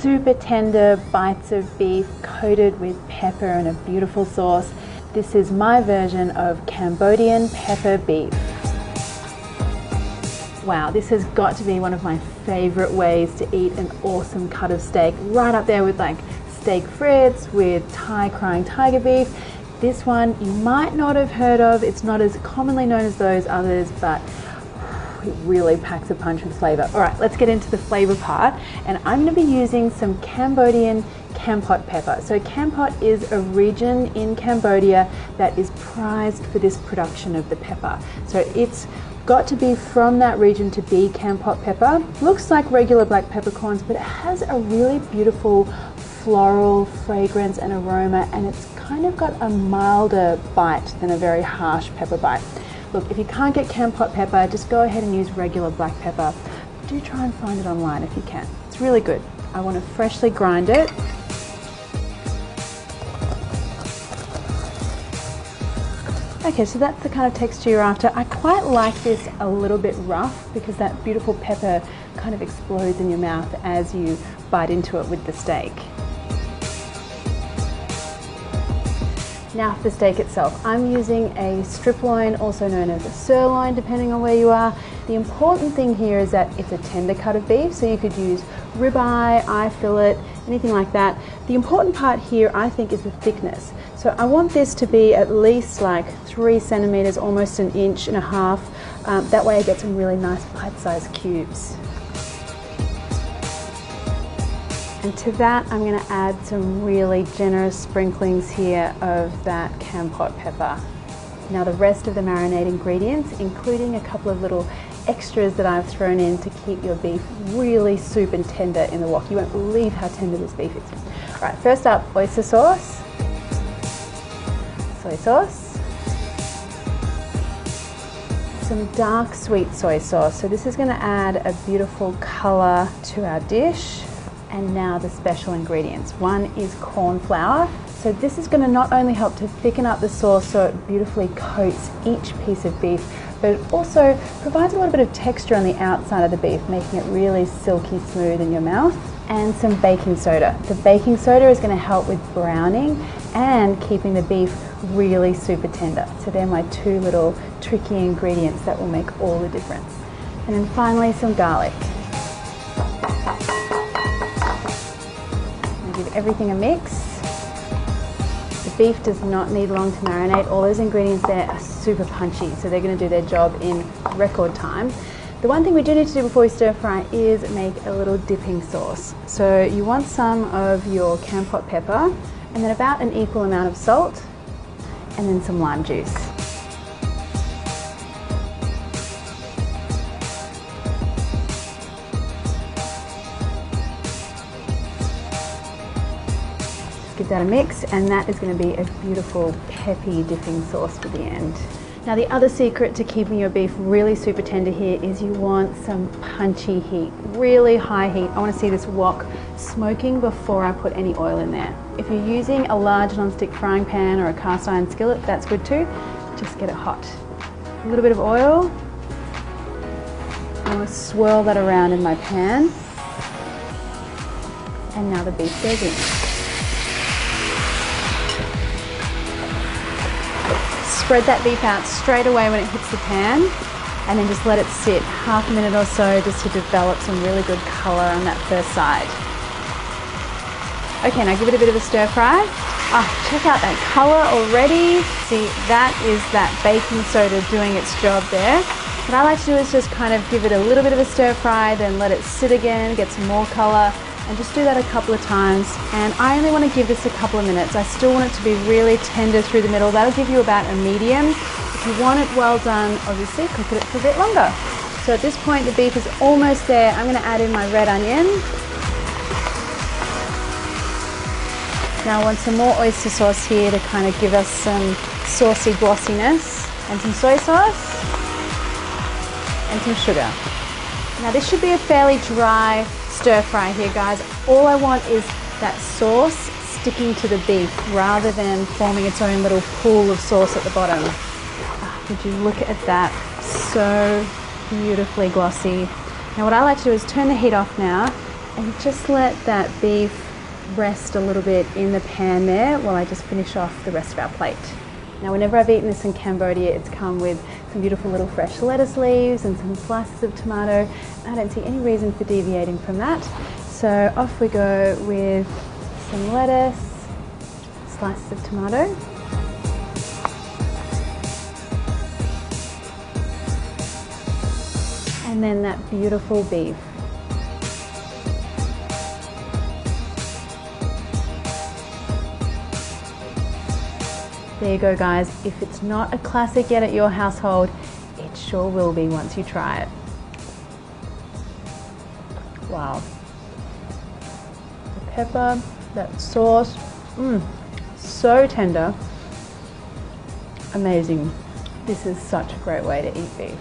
super tender bites of beef coated with pepper and a beautiful sauce. This is my version of Cambodian pepper beef. Wow, this has got to be one of my favorite ways to eat an awesome cut of steak, right up there with like steak frites, with Thai crying tiger beef. This one you might not have heard of. It's not as commonly known as those others, but it really packs a punch with flavor. All right, let's get into the flavor part. And I'm gonna be using some Cambodian Kampot pepper. So Kampot is a region in Cambodia that is prized for this production of the pepper. So it's got to be from that region to be Kampot pepper. Looks like regular black peppercorns, but it has a really beautiful floral fragrance and aroma, and it's kind of got a milder bite than a very harsh pepper bite. Look, if you can't get Kampot pepper, just go ahead and use regular black pepper. Do try and find it online if you can. It's really good. I want to freshly grind it. Okay, so that's the kind of texture you're after. I quite like this a little bit rough because that beautiful pepper kind of explodes in your mouth as you bite into it with the steak. Now for the steak itself, I'm using a strip loin, also known as a sirloin, depending on where you are. The important thing here is that it's a tender cut of beef, so you could use ribeye, eye fillet, anything like that. The important part here, I think, is the thickness. So I want this to be at least like 3 centimeters, almost 1.5 inches. That way I get some really nice bite-sized cubes. And to that, I'm going to add some really generous sprinklings here of that Kampot pepper. Now the rest of the marinade ingredients, including a couple of little extras that I've thrown in to keep your beef really super and tender in the wok. You won't believe how tender this beef is. All right, first up, oyster sauce, soy sauce, some dark sweet soy sauce. So this is going to add a beautiful color to our dish. And now the special ingredients. One is corn flour. So this is going to not only help to thicken up the sauce so it beautifully coats each piece of beef, but it also provides a little bit of texture on the outside of the beef, making it really silky smooth in your mouth. And some baking soda. The baking soda is going to help with browning and keeping the beef really super tender. So they're my 2 little tricky ingredients that will make all the difference. And then finally some garlic. Give everything a mix. The beef does not need long to marinate. All those ingredients there are super punchy, so they're going to do their job in record time. The one thing we do need to do before we stir fry is make a little dipping sauce. So you want some of your Kampot pepper, and then about an equal amount of salt, and then some lime juice. Give that a mix, and that is going to be a beautiful peppy dipping sauce for the end. Now the other secret to keeping your beef really super tender here is you want some punchy heat, really high heat. I want to see this wok smoking before I put any oil in there. If you're using a large non-stick frying pan or a cast iron skillet, that's good too. Just get it hot. A little bit of oil. I want to swirl that around in my pan. And now the beef goes in. Spread that beef out straight away when it hits the pan, and then just let it sit half a minute or so just to develop some really good color on that first side. Okay, now give it a bit of a stir fry. Oh, check out that color already. See, that is that baking soda doing its job there. What I like to do is just kind of give it a little bit of a stir fry, then let it sit again, get some more color, and just do that a couple of times. And I only want to give this a couple of minutes. I still want it to be really tender through the middle. That'll give you about a medium. If you want it well done, obviously cook it for a bit longer. So at this point the beef is almost there. I'm going to add in my red onion. Now I want some more oyster sauce here to kind of give us some saucy glossiness, and some soy sauce, and some sugar. Now this should be a fairly dry stir fry here, guys. All I want is that sauce sticking to the beef rather than forming its own little pool of sauce at the bottom. Would you look at that? So beautifully glossy. Now what I like to do is turn the heat off now And just let that beef rest a little bit in the pan there while I just finish off the rest of our plate. Now, whenever I've eaten this in Cambodia, it's come with some beautiful little fresh lettuce leaves and some slices of tomato. I don't see any reason for deviating from that. So off we go with some lettuce, slices of tomato. And then that beautiful beef. There you go, guys. If it's not a classic yet at your household, it sure will be once you try it. Wow. The pepper, that sauce, so tender. Amazing. This is such a great way to eat beef.